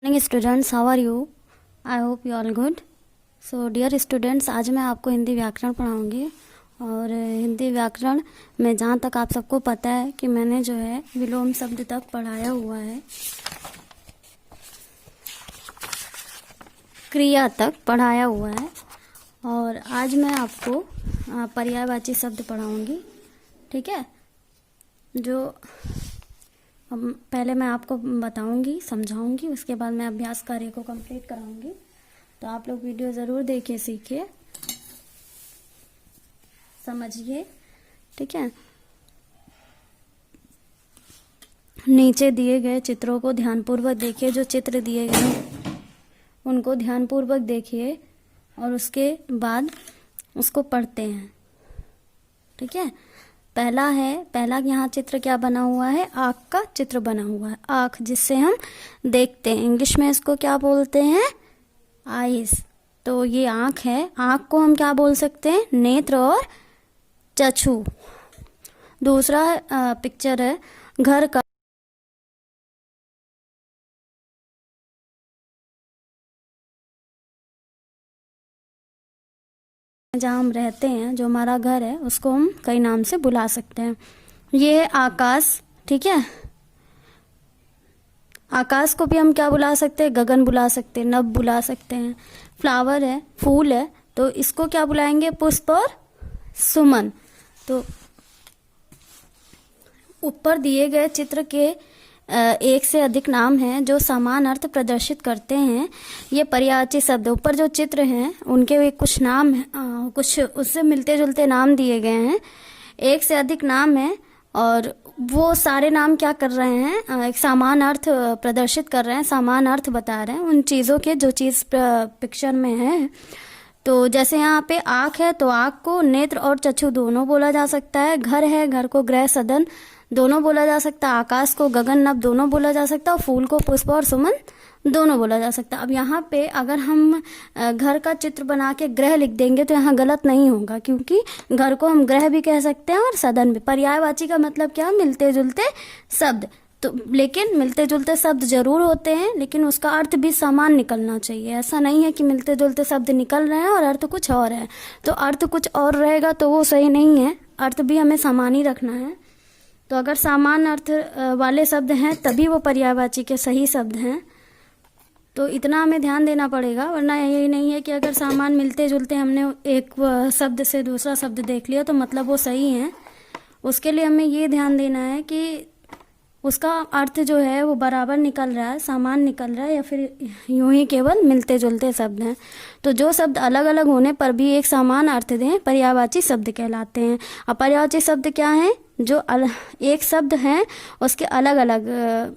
Morning students, how are you? I hope you all good. So dear students, आज मैं आपको हिंदी व्याकरण पढ़ाऊंगी. और हिंदी व्याकरण में जहाँ तक आप सबको पता है कि मैंने जो है विलोम शब्द तक पढ़ाया हुआ है, क्रिया तक पढ़ाया हुआ है. और आज मैं आपको पर्यायवाची शब्द पढ़ाऊंगी. ठीक है, जो पहले मैं आपको बताऊंगी, समझाऊंगी, उसके बाद मैं अभ्यास कार्य को कंप्लीट कराऊंगी. तो आप लोग वीडियो ज़रूर देखिए, सीखिए, समझिए. ठीक है, नीचे दिए गए चित्रों को ध्यानपूर्वक देखिए. जो चित्र दिए गए हैं उनको ध्यानपूर्वक देखिए और उसके बाद उसको पढ़ते हैं. ठीक है, पहला यहाँ चित्र क्या बना हुआ है? आँख का चित्र बना हुआ है. आँख जिससे हम देखते हैं, इंग्लिश में इसको क्या बोलते हैं? आईज. तो ये आँख है. आँख को हम क्या बोल सकते हैं? नेत्र और चक्षु. दूसरा पिक्चर है घर का. जहाँ हम रहते हैं, जो हमारा घर है, उसको हम कई नाम से बुला सकते हैं. ये है आकाश. ठीक है, आकाश को भी हम क्या बुला सकते हैं? गगन बुला सकते हैं, नभ बुला सकते हैं. फ्लावर है, फूल है, तो इसको क्या बुलाएंगे? पुष्प और सुमन. तो ऊपर दिए गए चित्र के एक से अधिक नाम हैं जो समान अर्थ प्रदर्शित करते हैं. ये पर्यायवाची शब्द, ऊपर जो चित्र हैं उनके कुछ नाम कुछ उससे मिलते जुलते नाम दिए गए हैं. एक से अधिक नाम है और वो सारे नाम क्या कर रहे हैं? एक समान अर्थ प्रदर्शित कर रहे हैं, समान अर्थ बता रहे हैं उन चीज़ों के जो चीज़ पिक्चर में है. तो जैसे यहाँ पे आँख है, तो आँख को नेत्र और चक्षु दोनों बोला जा सकता है. घर है, घर को गृह सदन दोनों बोला जा सकता है. आकाश को गगन नभ दोनों बोला जा सकता है. और फूल को पुष्प और सुमन दोनों बोला जा सकता है. अब यहाँ पे अगर हम घर का चित्र बना के ग्रह लिख देंगे तो यहाँ गलत नहीं होगा, क्योंकि घर को हम ग्रह भी कह सकते हैं और सदन भी. पर्यायवाची का मतलब क्या? मिलते जुलते शब्द. तो लेकिन मिलते जुलते शब्द जरूर होते हैं, लेकिन उसका अर्थ भी समान निकलना चाहिए. ऐसा नहीं है कि मिलते जुलते शब्द निकल रहे हैं और अर्थ कुछ और है. तो अर्थ कुछ और रहेगा तो वो सही नहीं है. अर्थ भी हमें समान ही रखना है. तो अगर समान अर्थ वाले शब्द हैं तभी वो पर्यायवाची के सही शब्द हैं. तो इतना हमें ध्यान देना पड़ेगा, वरना यही नहीं है कि अगर सामान मिलते जुलते हमने एक शब्द से दूसरा शब्द देख लिया तो मतलब वो सही है. उसके लिए हमें ये ध्यान देना है कि उसका अर्थ जो है वो बराबर निकल रहा है, समान निकल रहा है, या फिर यूं ही केवल मिलते जुलते शब्द हैं. तो जो शब्द अलग अलग होने पर भी एक समान अर्थ दें, पर्यायवाची शब्द कहलाते हैं. अब पर्यायवाची शब्द क्या है? जो एक शब्द है उसके अलग अलग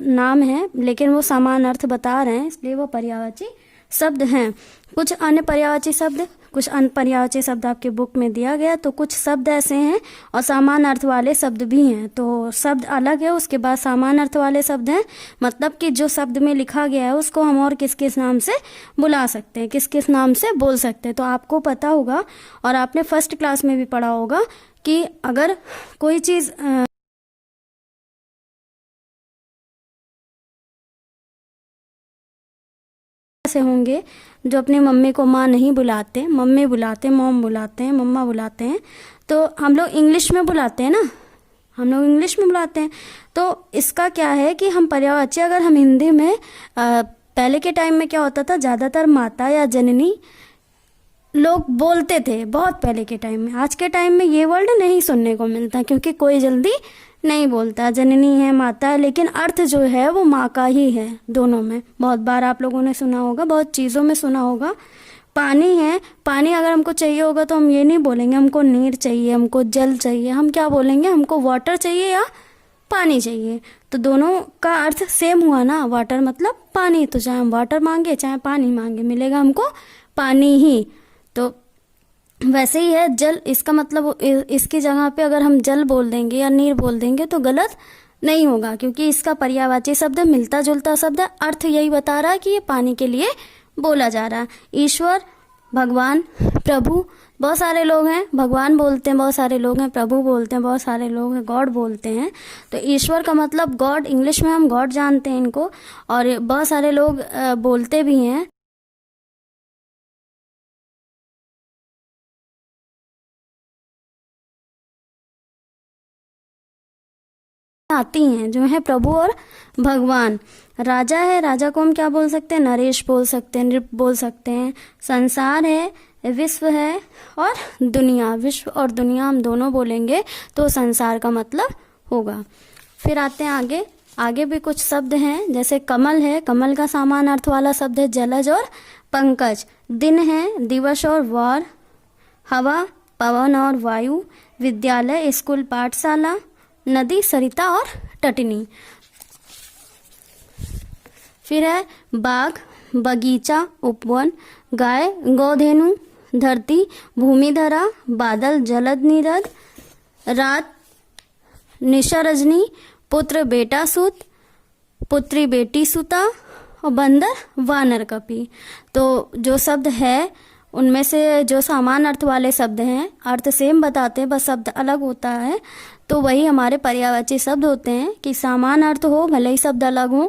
नाम हैं, लेकिन वो समान अर्थ बता रहे हैं, इसलिए वो पर्यायवाची शब्द हैं. कुछ अन्य पर्यायवाची शब्द आपके बुक में दिया गया. तो कुछ शब्द ऐसे हैं और समान अर्थ वाले शब्द भी हैं. तो शब्द अलग है, उसके बाद समान अर्थ वाले शब्द हैं. मतलब कि जो शब्द में लिखा गया है उसको हम और किस किस नाम से बुला सकते हैं, किस किस नाम से बोल सकते हैं. तो आपको पता होगा और आपने फर्स्ट क्लास में भी पढ़ा होगा कि अगर कोई चीज़ से होंगे जो अपनी मम्मी को माँ नहीं बुलाते, मम्मी बुलाते, मॉम बुलाते हैं, मम्मा बुलाते हैं, तो हम लोग इंग्लिश में बुलाते हैं ना, हम लोग इंग्लिश में बुलाते हैं. तो इसका क्या है कि हम पर्यायवाची अगर हम हिंदी में पहले के टाइम में क्या होता था, ज़्यादातर माता या जननी लोग बोलते थे, बहुत पहले के टाइम में. आज के टाइम में ये वर्ड नहीं सुनने को मिलता, क्योंकि कोई जल्दी नहीं बोलता. जननी है, माता है, लेकिन अर्थ जो है वो माँ का ही है दोनों में. बहुत बार आप लोगों ने सुना होगा, बहुत चीज़ों में सुना होगा. पानी है, पानी अगर हमको चाहिए होगा तो हम ये नहीं बोलेंगे हमको नीर चाहिए, हमको जल चाहिए. हम क्या बोलेंगे? हमको वाटर चाहिए या पानी चाहिए. तो दोनों का अर्थ सेम हुआ ना, वाटर मतलब पानी. तो चाहे हम वाटर मांगे चाहे पानी मांगे, मिलेगा हमको पानी ही. तो वैसे ही है जल. इसका मतलब इसकी जगह पे अगर हम जल बोल देंगे या नीर बोल देंगे तो गलत नहीं होगा, क्योंकि इसका पर्यायवाची शब्द मिलता जुलता शब्द है. अर्थ यही बता रहा है कि ये पानी के लिए बोला जा रहा है. ईश्वर भगवान, प्रभु, बहुत सारे लोग हैं, भगवान बोलते हैं, बहुत सारे लोग हैं प्रभु बोलते हैं, बहुत सारे लोग हैं गॉड बोलते हैं। तो ईश्वर का मतलब गॉड, इंग्लिश में हम गॉड जानते हैं इनको, और बहुत सारे लोग बोलते भी हैं। आती हैं जो है प्रभु और भगवान। राजा है, राजा को हम क्या बोल सकते हैं, नरेश बोल सकते हैं, नृप बोल सकते हैं। संसार है, विश्व है, और दुनिया, विश्व और दुनिया हम दोनों बोलेंगे तो संसार का मतलब होगा। फिर आते हैं आगे, आगे भी कुछ शब्द हैं, जैसे कमल है, कमल का समान अर्थ वाला शब्द है जलज और पंकज। दिन है, दिवस और वार। हवा, पवन और वायु। विद्यालय, स्कूल, पाठशाला। नदी, सरिता और तटनी। फिर है बाग, बगीचा, उपवन। गाय, गौधेनु। धरती, भूमिधरा। बादल, जलद नीरद। रात, निशा रजनी। पुत्र, बेटा सूत। पुत्री, बेटी सुता। और बंदर, वानर कपी। तो जो शब्द है उनमें से जो समान अर्थ वाले शब्द हैं, अर्थ सेम बताते हैं, बस शब्द अलग होता है, तो वही हमारे पर्यायवाची शब्द होते हैं। कि समान अर्थ हो भले ही शब्द अलग हो।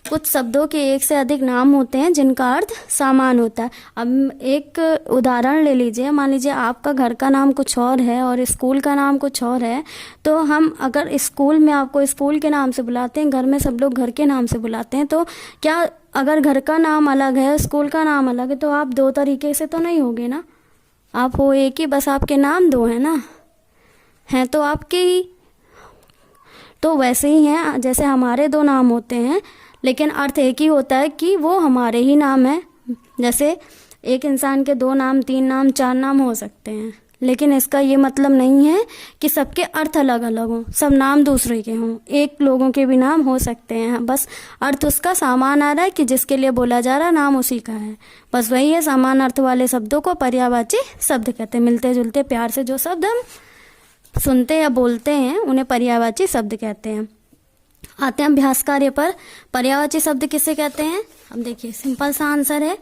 कुछ शब्दों के एक से अधिक नाम होते हैं जिनका अर्थ समान होता है। अब एक उदाहरण ले लीजिए, मान लीजिए आपका घर का नाम कुछ और है और स्कूल का नाम कुछ और है, तो हम अगर स्कूल में आपको स्कूल के नाम से बुलाते हैं, घर में सब लोग घर के नाम से बुलाते हैं, तो क्या अगर घर का नाम अलग है, स्कूल का नाम अलग है, तो आप दो तरीके से तो नहीं होगे ना, आप हो एक ही, बस आपके नाम दो है ना, हैं तो आपके ही। तो वैसे ही हैं, जैसे हमारे दो नाम होते हैं लेकिन अर्थ एक ही होता है कि वो हमारे ही नाम है। जैसे एक इंसान के दो नाम, तीन नाम, चार नाम हो सकते हैं, लेकिन इसका ये मतलब नहीं है कि सबके अर्थ अलग अलग हों, सब नाम दूसरे के हों। एक लोगों के भी नाम हो सकते हैं, बस अर्थ उसका समान आ रहा है कि जिसके लिए बोला जा रहा है नाम उसी का है, बस वही है। समान अर्थ वाले शब्दों को पर्यायवाची शब्द कहते हैं। मिलते जुलते प्यार से जो शब्द हम सुनते या बोलते हैं उन्हें पर्यायवाची शब्द कहते हैं। आते हैं अभ्यास कार्य पर। पर्यायवाची शब्द किसे कहते हैं? अब देखिए सिंपल सा आंसर है,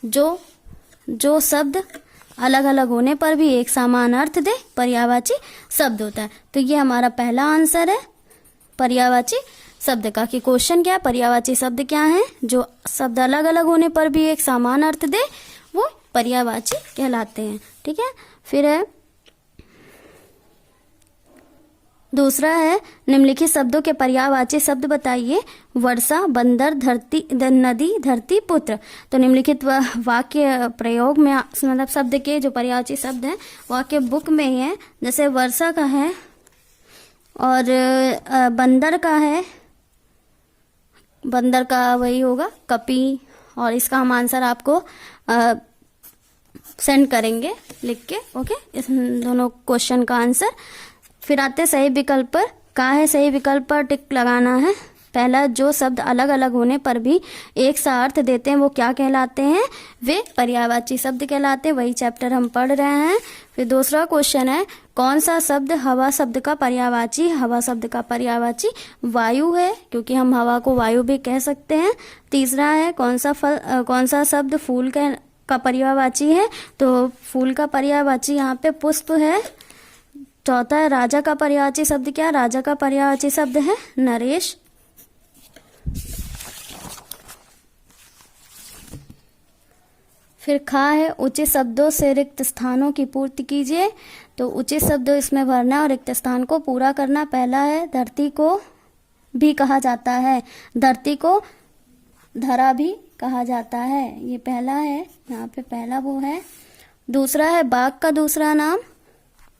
जो शब्द अलग अलग होने पर भी एक समान अर्थ दे, पर्यायवाची शब्द होता है। तो ये हमारा पहला आंसर है पर्यायवाची शब्द का। कि क्वेश्चन क्या है, पर्यायवाची शब्द क्या है? जो शब्द अलग अलग होने पर भी एक समान अर्थ दे वो पर्यायवाची कहलाते हैं। ठीक है। फिर है दूसरा है, निम्नलिखित शब्दों के पर्यायवाची शब्द बताइए। वर्षा, बंदर, धरती, नदी, धरती, पुत्र। तो निम्नलिखित वाक्य प्रयोग में मतलब शब्द के जो पर्यायवाची शब्द हैं वाक्य बुक में ही है। जैसे वर्षा का है और बंदर का है, बंदर का वही होगा कपी, और इसका हम आंसर आपको सेंड करेंगे लिख के। ओके, इस दोनों क्वेश्चन का आंसर। फिर आते सही विकल्प पर। कहाँ है सही विकल्प पर टिक लगाना है। पहला, जो शब्द अलग अलग होने पर भी एक सा अर्थ देते हैं वो क्या कहलाते हैं? वे पर्यायवाची शब्द कहलाते हैं। वही चैप्टर हम पढ़ रहे हैं। फिर दूसरा क्वेश्चन है, कौन सा शब्द हवा शब्द का पर्यायवाची? हवा शब्द का पर्यायवाची वायु है, क्योंकि हम हवा को वायु भी कह सकते हैं। तीसरा है, कौन सा शब्द फूल का पर्यायवाची है? तो फूल का पर्यायवाची यहाँ पे पुष्प है। चौथा है, राजा का पर्यायवाची शब्द क्या? राजा का पर्यायवाची शब्द है नरेश। फिर खा है, उचित शब्दों से रिक्त स्थानों की पूर्ति कीजिए। तो उचित शब्द इसमें भरना और रिक्त स्थान को पूरा करना। पहला है, धरती को भी कहा जाता है, धरती को धरा भी कहा जाता है, ये पहला है, यहाँ पे पहला वो है। दूसरा है, बाघ का दूसरा नाम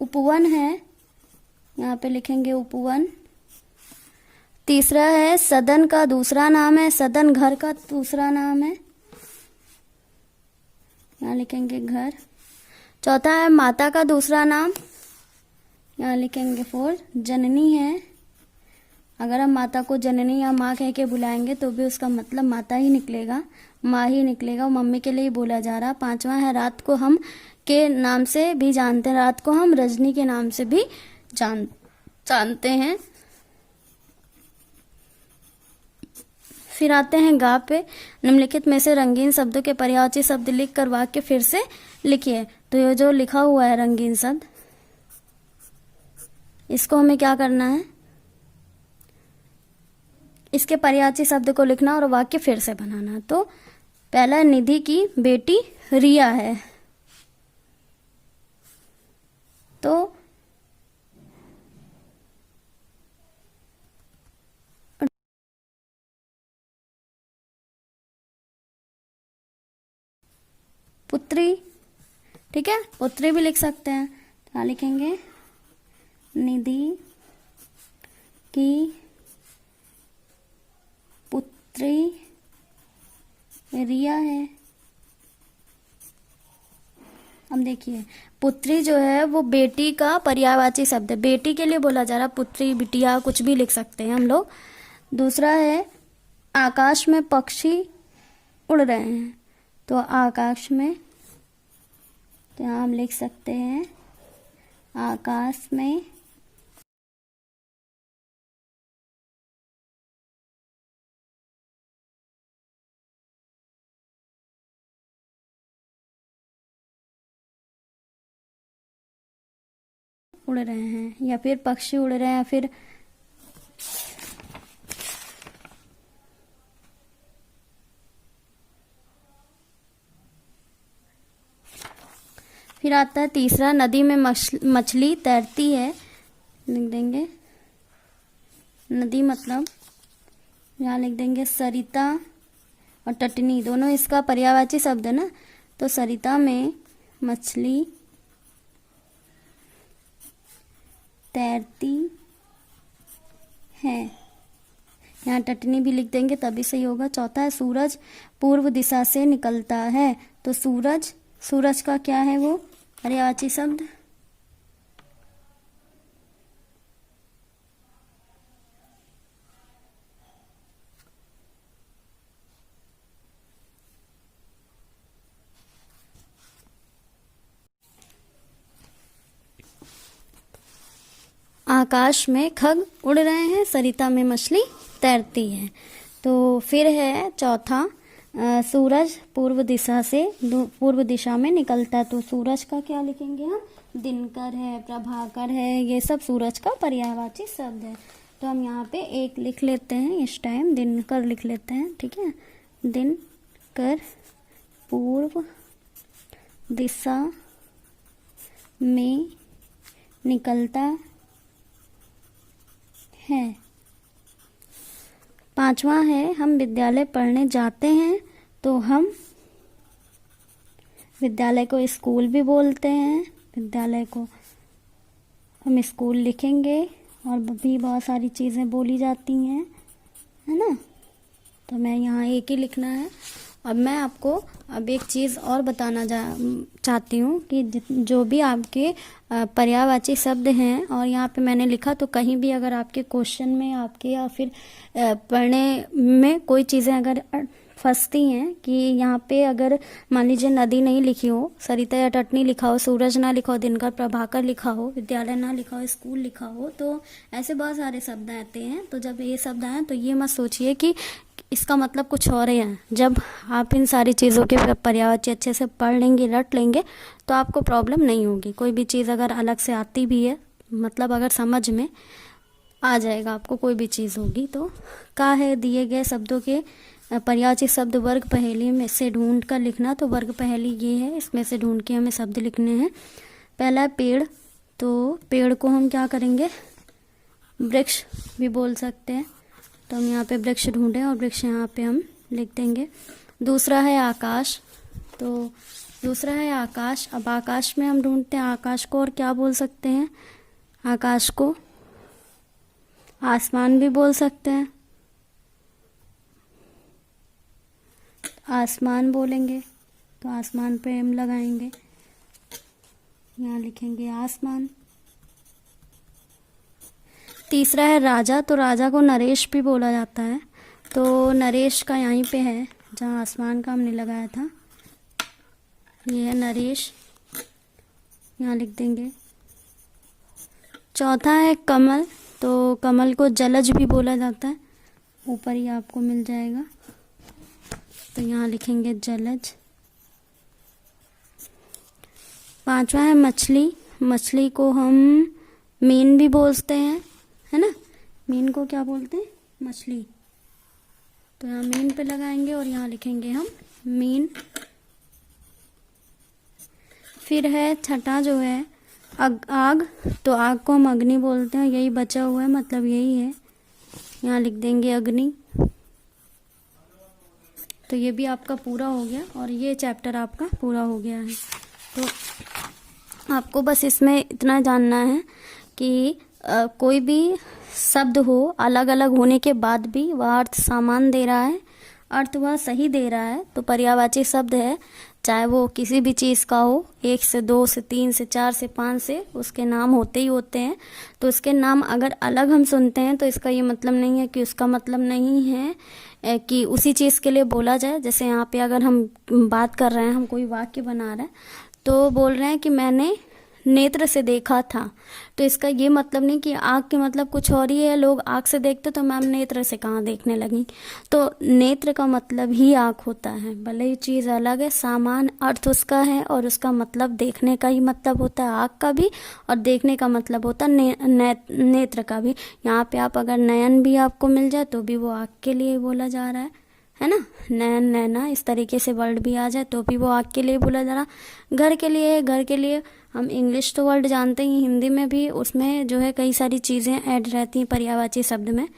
उपवन है, यहाँ पे लिखेंगे उपवन। तीसरा है, सदन का दूसरा नाम है, सदन घर का दूसरा नाम है, यहाँ लिखेंगे घर। चौथा है, माता का दूसरा नाम, यहाँ लिखेंगे फोर, जननी है। अगर हम माता को जननी या माँ कह के बुलाएंगे तो भी उसका मतलब माता ही निकलेगा, माँ ही निकलेगा, वो मम्मी के लिए ही बोला जा रहा। पांचवा है, रात को हम के नाम से भी जानते हैं, रात को हम रजनी के नाम से भी जानते हैं। फिर आते हैं गा पे। निम्नलिखित में से रंगीन शब्दों के पर्यायवाची शब्द लिख कर वाक्य फिर से लिखिए। तो ये जो लिखा हुआ है रंगीन शब्द, इसको हमें क्या करना है, इसके पर्यायवाची शब्द को लिखना और वाक्य फिर से बनाना। तो पहला, निधि की बेटी रिया है। तो पुत्री, ठीक है, पुत्री भी लिख सकते हैं। क्या लिखेंगे, निधि की पुत्री रिया है। अब देखिए, पुत्री जो है वो बेटी का पर्यायवाची शब्द है, बेटी के लिए बोला जा रहा, पुत्री बिटिया कुछ भी लिख सकते हैं हम लोग। दूसरा है, आकाश में पक्षी उड़ रहे हैं। तो आकाश में, तो यहाँ हम लिख सकते हैं आकाश में उड़ रहे हैं, या फिर पक्षी उड़ रहे हैं, या फिर आता है तीसरा, नदी में मछली तैरती है। लिख देंगे नदी, मतलब यहाँ लिख देंगे सरिता और तटनी, दोनों इसका पर्यायवाची शब्द है ना। तो सरिता में मछली तैरती है, यहाँ टटनी भी लिख देंगे तभी सही होगा। चौथा है, सूरज पूर्व दिशा से निकलता है। तो सूरज, सूरज का क्या है वो पर्यायवाची शब्द, आकाश में खग उड़ रहे हैं, सरिता में मछली तैरती है। तो फिर है चौथा, सूरज पूर्व दिशा में निकलता है। तो सूरज का क्या लिखेंगे हम, दिनकर है, प्रभाकर है, ये सब सूरज का पर्यायवाची शब्द है। तो हम यहाँ पे एक लिख लेते हैं इस टाइम, दिनकर लिख लेते हैं, ठीक है। दिनकर पूर्व दिशा में निकलता है। पांचवा है, हम विद्यालय पढ़ने जाते हैं। तो हम विद्यालय को स्कूल भी बोलते हैं, विद्यालय को हम स्कूल लिखेंगे, और भी बहुत सारी चीज़ें बोली जाती हैं, है ना। तो मैं यहाँ एक ही लिखना है। अब मैं आपको अब एक चीज़ और बताना चाहती हूँ कि जो भी आपके पर्यायवाची शब्द हैं, और यहाँ पे मैंने लिखा, तो कहीं भी अगर आपके क्वेश्चन में आपके या फिर पढ़ने में कोई चीज़ें अगर फंसती हैं कि यहाँ पे अगर मान लीजिए नदी नहीं लिखी हो, सरिता या तटनी लिखा हो, सूरज ना लिखा हो, दिनकर प्रभाकर लिखा हो, विद्यालय ना लिखा हो, स्कूल लिखा हो, तो ऐसे बहुत सारे शब्द आते हैं। तो जब ये शब्द आए तो ये मत सोचिए कि इसका मतलब कुछ और है। जब आप इन सारी चीज़ों के पर्यायवाची अच्छे से पढ़ लेंगे, रट लेंगे, तो आपको प्रॉब्लम नहीं होगी। कोई भी चीज़ अगर अलग से आती भी है, मतलब अगर समझ में आ जाएगा आपको कोई भी चीज़ होगी। तो का है, दिए गए शब्दों के पर्यायवाची शब्द वर्ग पहेली में से ढूंढ कर लिखना। तो वर्ग पहेली ये है, इसमें से ढूंढ के हमें शब्द लिखने हैं। पहला है पेड़। तो पेड़ को हम क्या करेंगे, वृक्ष भी बोल सकते हैं। तो हम यहाँ पे वृक्ष ढूंढें और वृक्ष यहाँ पे हम लिख देंगे। दूसरा है आकाश। तो दूसरा है आकाश। अब आकाश में हम ढूंढते हैं आकाश को, और क्या बोल सकते हैं, आकाश को आसमान भी बोल सकते हैं, आसमान बोलेंगे। तो आसमान पे हम लगाएंगे, यहाँ लिखेंगे आसमान। तीसरा है राजा। तो राजा को नरेश भी बोला जाता है। तो नरेश का यहीं पे है जहाँ आसमान का हमने लगाया था, ये है नरेश, यहाँ लिख देंगे। चौथा है कमल। तो कमल को जलज भी बोला जाता है। ऊपर ही आपको मिल जाएगा। तो यहाँ लिखेंगे जलज। पांचवा है मछली। मछली को हम मीन भी बोलते हैं, है ना। मीन को क्या बोलते हैं? मछली। तो यहाँ मीन पे लगाएंगे और यहाँ लिखेंगे हम मीन। फिर है छठा जो है आग। तो आग को हम अग्नि बोलते हैं, यही बचा हुआ है, मतलब यही है। यहाँ लिख देंगे अग्नि। तो ये भी आपका पूरा हो गया और ये चैप्टर आपका पूरा हो गया है। तो आपको बस इसमें इतना जानना है कि कोई भी शब्द हो, अलग अलग होने के बाद भी वह अर्थ समान दे रहा है, अर्थ वह सही दे रहा है, तो पर्यायवाची शब्द है। चाहे वो किसी भी चीज़ का हो, 1 से 2 से 3 से 4 से 5 से, उसके नाम होते ही होते हैं। तो उसके नाम अगर अलग हम सुनते हैं तो इसका ये मतलब नहीं है कि उसका मतलब नहीं है कि उसी चीज़ के लिए बोला जाए। जैसे यहाँ पे अगर हम बात कर रहे हैं, हम कोई वाक्य बना रहे हैं, तो बोल रहे हैं कि मैंने नेत्र से देखा था, तो इसका ये मतलब नहीं कि आँख के मतलब कुछ और ही है। लोग आँख से देखते तो मैम नेत्र से कहाँ देखने लगी। तो नेत्र का मतलब ही आँख होता है, भले ही चीज़ अलग है, सामान अर्थ उसका है और उसका मतलब देखने का ही मतलब होता है, आँख का भी, और देखने का मतलब होता है नेत्र का भी। यहाँ पे आप अगर नयन भी आपको मिल जाए तो भी वो आँख के लिए बोला जा रहा है ना। नयन, नैना, इस तरीके से वर्ड भी आ जाए तो भी वो आँख के लिए बोला जा रहा। घर के लिए, घर के लिए हम इंग्लिश तो वर्ड जानते ही, हिंदी में भी उसमें जो है कई सारी चीज़ें ऐड रहती हैं पर्यायवाची शब्द में।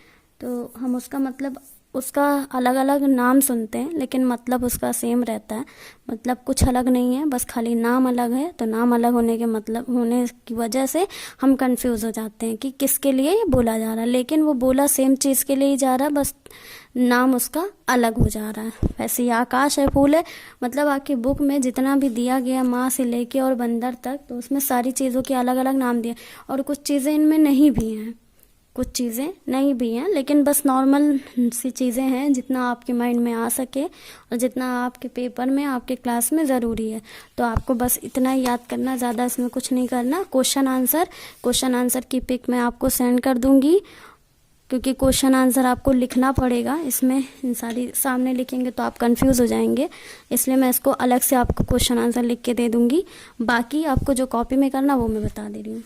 तो हम उसका मतलब, उसका अलग अलग नाम सुनते हैं लेकिन मतलब उसका सेम रहता है, मतलब कुछ अलग नहीं है, बस खाली नाम अलग है। तो नाम अलग होने के मतलब होने की वजह से हम कंफ्यूज हो जाते हैं कि किसके लिए ये बोला जा रहा है, लेकिन वो बोला सेम चीज़ के लिए ही जा रहा है, बस नाम उसका अलग हो जा रहा है। वैसे ही आकाश है, फूल है, मतलब आपकी बुक में जितना भी दिया गया माँ से लेके और बंदर तक, तो उसमें सारी चीज़ों के अलग अलग नाम दिए। और कुछ चीज़ें इनमें नहीं भी हैं, कुछ चीज़ें नहीं भी हैं, लेकिन बस नॉर्मल सी चीज़ें हैं, जितना आपके माइंड में आ सके और जितना आपके पेपर में, आपके क्लास में ज़रूरी है। तो आपको बस इतना ही याद करना, ज़्यादा इसमें कुछ नहीं करना। क्वेश्चन आंसर की पिक मैं आपको सेंड कर दूँगी, क्योंकि क्वेश्चन आंसर आपको लिखना पड़ेगा। इसमें इन सारी सामने लिखेंगे तो आप कंफ्यूज हो जाएंगे, इसलिए मैं इसको अलग से आपको क्वेश्चन आंसर लिख के दे दूँगी। बाकी आपको जो कॉपी में करना वो मैं बता दे रही हूँ।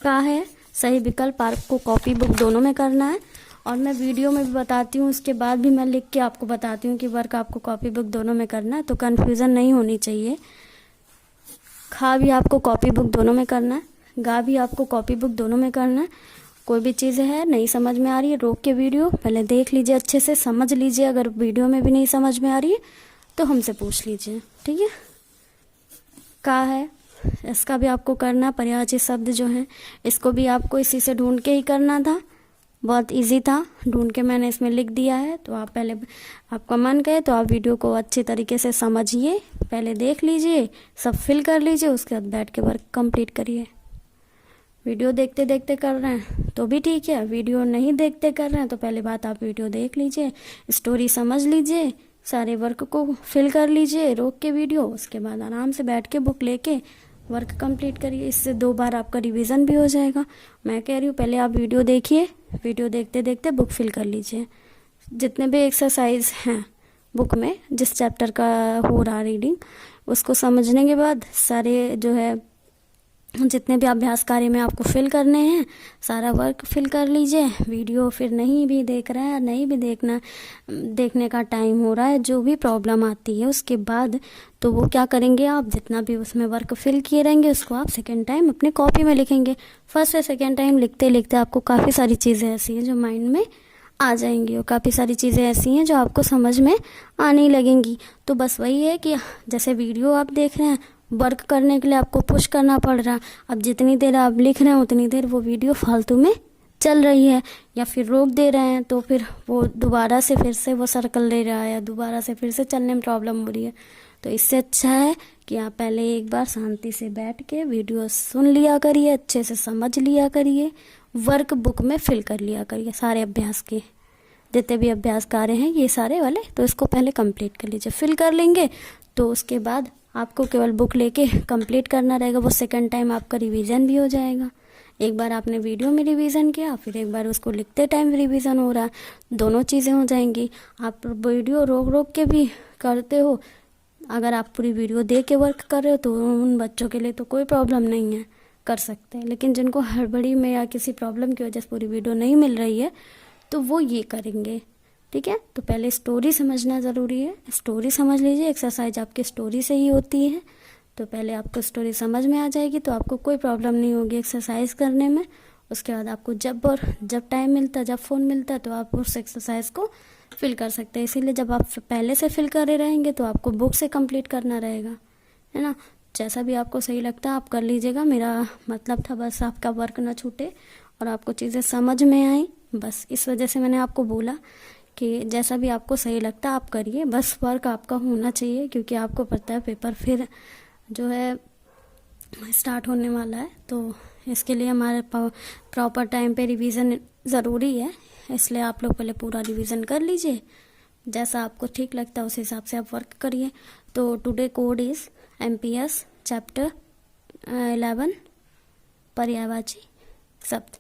क्या है सही विकल्प आपको कॉपी बुक दोनों में करना है, और मैं वीडियो में भी बताती हूँ, उसके बाद भी मैं लिख के आपको बताती हूँ कि वर्क आपको कॉपी बुक दोनों में करना है, तो कन्फ्यूज़न नहीं होनी चाहिए। खा भी आपको कॉपी बुक दोनों में करना है, गा भी आपको कॉपी बुक दोनों में करना है। कोई भी चीज़ है नहीं समझ में आ रही है, रोक के वीडियो पहले देख लीजिए, अच्छे से समझ लीजिए। अगर वीडियो में भी नहीं समझ में आ रही है तो हमसे पूछ लीजिए, ठीक है। का है इसका भी आपको करना, पर्यायवाची शब्द जो है इसको भी आपको इसी से ढूंढ के ही करना था, बहुत इजी था, ढूंढ के मैंने इसमें लिख दिया है। तो आप पहले, आपका मन करे तो आप वीडियो को अच्छी तरीके से समझिए, पहले देख लीजिए, सब फिल कर लीजिए, उसके बाद बैठ के वर्क कंप्लीट करिए। वीडियो देखते देखते कर रहे हैं तो भी ठीक है, वीडियो नहीं देखते कर रहे हैं तो पहले बात आप वीडियो देख लीजिए, स्टोरी समझ लीजिए, सारे वर्क को फिल कर लीजिए रोक के वीडियो, उसके बाद आराम से बैठ के बुक लेके वर्क कंप्लीट करिए। इससे 2 बार आपका रिवीजन भी हो जाएगा। मैं कह रही हूँ पहले आप वीडियो देखिए, वीडियो देखते देखते बुक फिल कर लीजिए। जितने भी एक्सरसाइज हैं बुक में, जिस चैप्टर का हो रहा रीडिंग, उसको समझने के बाद सारे जो है जितने भी अभ्यास कार्य में आपको फिल करने हैं, सारा वर्क फिल कर लीजिए। वीडियो फिर नहीं भी देख रहे हैं, नहीं भी देखने का टाइम हो रहा है, जो भी प्रॉब्लम आती है उसके बाद, तो वो क्या करेंगे आप, जितना भी उसमें वर्क फिल किए रहेंगे उसको आप सेकेंड टाइम अपने कॉपी में लिखेंगे। फर्स्ट या सेकेंड टाइम लिखते लिखते आपको काफ़ी सारी चीज़ें ऐसी हैं जो माइंड में आ जाएंगी, और काफ़ी सारी चीज़ें ऐसी हैं जो आपको समझ में आने लगेंगी। तो बस वही है कि जैसे वीडियो आप देख रहे हैं, वर्क करने के लिए आपको पुश करना पड़ रहा है, अब जितनी देर आप लिख रहे हैं उतनी देर वो वीडियो फालतू में चल रही है, या फिर रोक दे रहे हैं तो फिर वो दोबारा से फिर से वो सर्कल ले रहा है, या दोबारा से फिर से चलने में प्रॉब्लम हो रही है। तो इससे अच्छा है कि आप पहले एक बार शांति से बैठ के वीडियो सुन लिया करिए, अच्छे से समझ लिया करिए, वर्क बुक में फिल कर लिया करिए, सारे अभ्यास के जितने भी अभ्यास कार्य हैं ये सारे वाले, तो इसको पहले कंप्लीट कर लीजिए। फिल कर लेंगे तो उसके बाद आपको केवल बुक लेके कंप्लीट करना रहेगा, वो सेकंड टाइम आपका रिवीजन भी हो जाएगा। एक बार आपने वीडियो में रिवीजन किया, फिर एक बार उसको लिखते टाइम रिवीजन हो रहा है, दोनों चीज़ें हो जाएंगी। आप वीडियो रोक रोक के भी करते हो, अगर आप पूरी वीडियो देख के वर्क कर रहे हो तो उन बच्चों के लिए तो कोई प्रॉब्लम नहीं है, कर सकते हैं। लेकिन जिनको हड़बड़ी में या किसी प्रॉब्लम की वजह से पूरी वीडियो नहीं मिल रही है तो वो ये करेंगे, ठीक है। तो पहले स्टोरी समझना ज़रूरी है, स्टोरी समझ लीजिए, एक्सरसाइज आपकी स्टोरी से ही होती है। तो पहले आपको स्टोरी समझ में आ जाएगी तो आपको कोई प्रॉब्लम नहीं होगी एक्सरसाइज करने में। उसके बाद आपको जब टाइम मिलता है, जब फ़ोन मिलता है, तो आप उस एक्सरसाइज को फिल कर सकते हैं। इसीलिए जब आप पहले से फिल करे रहेंगे तो आपको बुक से कंप्लीट करना रहेगा, है ना। जैसा भी आपको सही लगता है आप कर लीजिएगा। मेरा मतलब था बस आपका वर्क ना छूटे और आपको चीज़ें समझ में आई, बस इस वजह से मैंने आपको बोला कि जैसा भी आपको सही लगता है आप करिए, बस वर्क आपका होना चाहिए, क्योंकि आपको पता है पेपर फिर जो है स्टार्ट होने वाला है। तो इसके लिए हमारे प्रॉपर टाइम पे रिवीजन ज़रूरी है, इसलिए आप लोग पहले पूरा रिवीजन कर लीजिए। जैसा आपको ठीक लगता है उस हिसाब से आप वर्क करिए। तो today code is MPS chapter 11 पर्यायवाची शब्द।